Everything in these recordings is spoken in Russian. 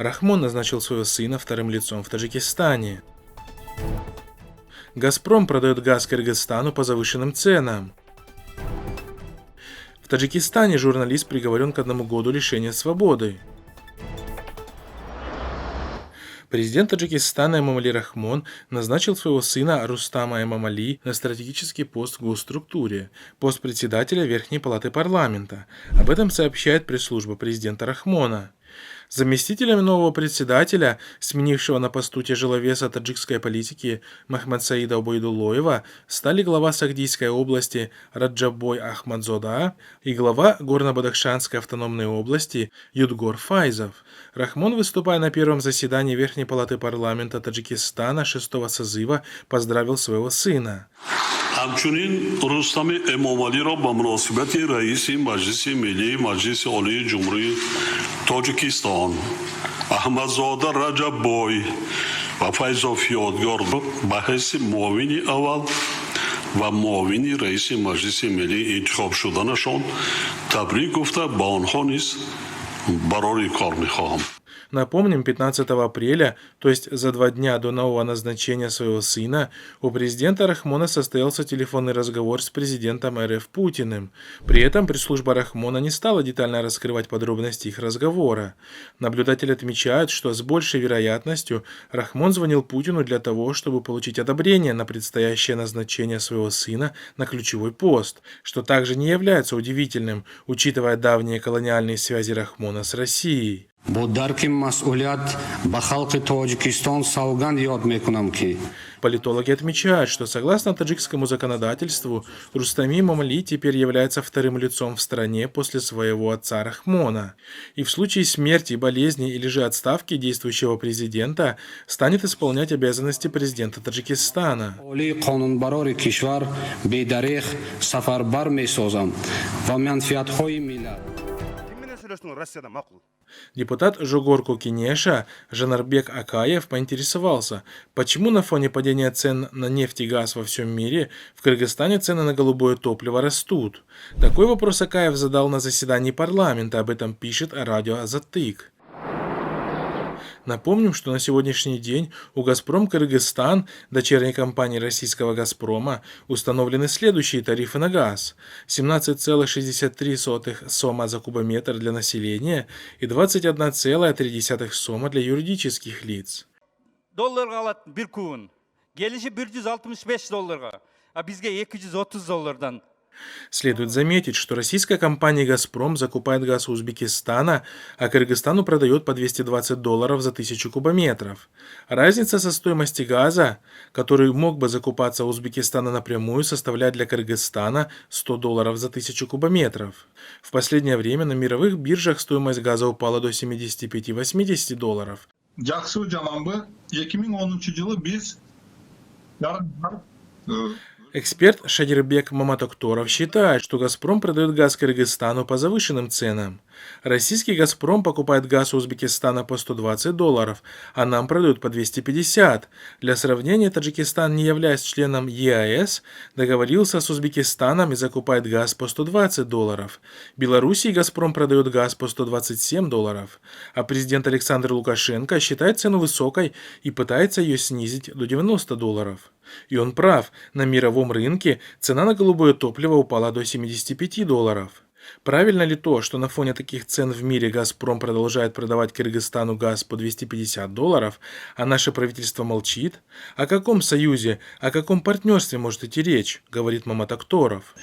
Рахмон назначил своего сына вторым лицом в Таджикистане. «Газпром» продает газ Кыргызстану по завышенным ценам. В Таджикистане журналист приговорен к 1 году лишения свободы. Президент Таджикистана Эмомали Рахмон назначил своего сына Рустама Эмомали на стратегический пост в госструктуре, пост председателя Верхней палаты парламента. Об этом сообщает пресс-служба президента Рахмона. Заместителями нового председателя, сменившего на посту тяжеловеса таджикской политики Махмадсаида Убайдуллоева, стали глава Сагдийской области Раджаббой Ахмадзода и глава Горно-Бадахшанской автономной области Юдгор Файзов. Рахмон, выступая на первом заседании Верхней палаты парламента Таджикистана 6-го созыва, поздравил своего сына. همچنین رستم امامعلی را به مناسبت رئیس مجلس ملی مجلس عالی جمهوری تاجیکستان احمدزاده رجب بای و فیضاف یادگار به حیث معاون اول و معاون رئیس مجلس ملی انتخاب شدنشان تبریک گفته به آنها نیز برای کار می‌خواهم. Напомним, 15 апреля, то есть за 2 дня до нового назначения своего сына, у президента Рахмона состоялся телефонный разговор с президентом РФ Путиным. При этом пресс-служба Рахмона не стала детально раскрывать подробности их разговора. Наблюдатели отмечают, что с большей вероятностью Рахмон звонил Путину для того, чтобы получить одобрение на предстоящее назначение своего сына на ключевой пост, что также не является удивительным, учитывая давние колониальные связи Рахмона с Россией. Политологи отмечают, что согласно таджикскому законодательству, Рустам Эмомали теперь является вторым лицом в стране после своего отца Рахмона. И в случае смерти, болезни или же отставки действующего президента станет исполнять обязанности президента Таджикистана. Депутат Жогорку Кинеша Жанарбек Акаев поинтересовался, почему на фоне падения цен на нефть и газ во всем мире в Кыргызстане цены на голубое топливо растут. Такой вопрос Акаев задал на заседании парламента, об этом пишет радио Азаттык. Напомним, что на сегодняшний день у «Газпром Кыргызстан», дочерней компании российского «Газпрома», установлены следующие тарифы на газ: 17,63 сома за кубометр для населения и 21,3 сома для юридических лиц. Долларга алат 1 кубын. Келиши $165, а бизге $230. Следует заметить, что российская компания «Газпром» закупает газ у Узбекистана, а Кыргызстану продает по $220 за 1000 кубометров. Разница со стоимости газа, который мог бы закупаться у Узбекистана напрямую, составляет для Кыргызстана $100 за 1000 кубометров. В последнее время на мировых биржах стоимость газа упала до $75–80. Жақсы жаманбы 2010 жылы биз Эксперт Шадирбек Маматокторов считает, что «Газпром» продает газ Кыргызстану по завышенным ценам. Российский «Газпром» покупает газ у Узбекистана по $120, а нам продают по $250. Для сравнения, Таджикистан, не являясь членом ЕАЭС, договорился с Узбекистаном и закупает газ по $120. Белоруссии «Газпром» продает газ по $127, а президент Александр Лукашенко считает цену высокой и пытается ее снизить до $90. И он прав, на мировом рынке цена на голубое топливо упала до $75. Правильно ли то, что на фоне таких цен в мире «Газпром» продолжает продавать Кыргызстану газ по $250, а наше правительство молчит? О каком союзе, о каком партнерстве может идти речь, говорит Маматокторов.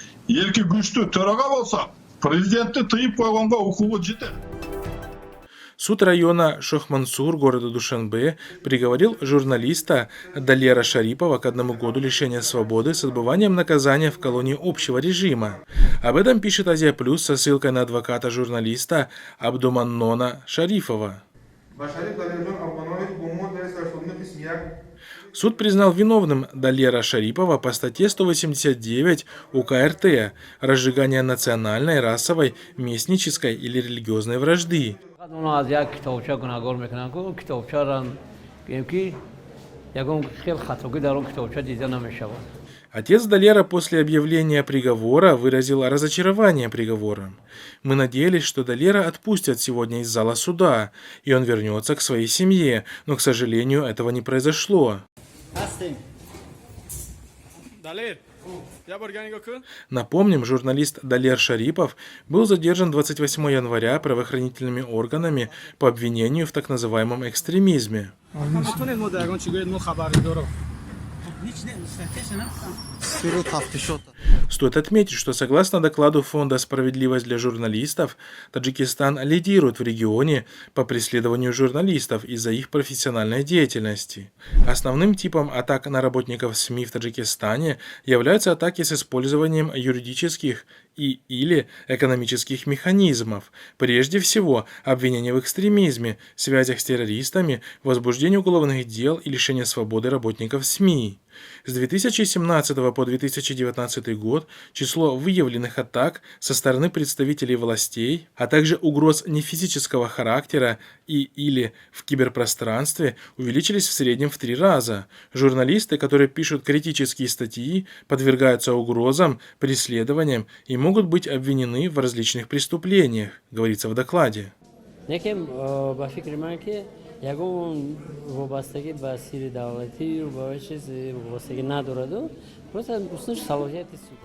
Суд района Шохмансур города Душанбе приговорил журналиста Далера Шарипова к 1 году лишения свободы с отбыванием наказания в колонии общего режима. Об этом пишет Азия Плюс со ссылкой на адвоката журналиста Абдуманнона Шарифова. Суд признал виновным Далера Шарипова по статье 189 УК РТ «Разжигание национальной, расовой, местнической или религиозной вражды». ягон хел хатоги дар он китобча дида намешавад. Отец Далера после объявления приговора выразил разочарование приговором. Мы надеялись, что Далера отпустят сегодня из зала суда, и он вернется к своей семье, но, к сожалению, этого не произошло. Напомним, журналист Далер Шарипов был задержан 28 января правоохранительными органами по обвинению в так называемом экстремизме. Стоит отметить, что согласно докладу Фонда «Справедливость для журналистов», Таджикистан лидирует в регионе по преследованию журналистов из-за их профессиональной деятельности. Основным типом атак на работников СМИ в Таджикистане являются атаки с использованием юридических или экономических механизмов, прежде всего обвинения в экстремизме, связях с террористами, возбуждение уголовных дел и лишение свободы работников СМИ. С 2017 по 2019 год число выявленных атак со стороны представителей властей, а также угроз нефизического характера или в киберпространстве увеличились в среднем в 3 раза. Журналисты, которые пишут критические статьи, подвергаются угрозам, преследованиям и могут быть обвинены в различных преступлениях, говорится в докладе. ягон вобастагӣ ба сири давлатӣ ва чиз вобастагӣ надорад, просто уснаш салоҳияти суд.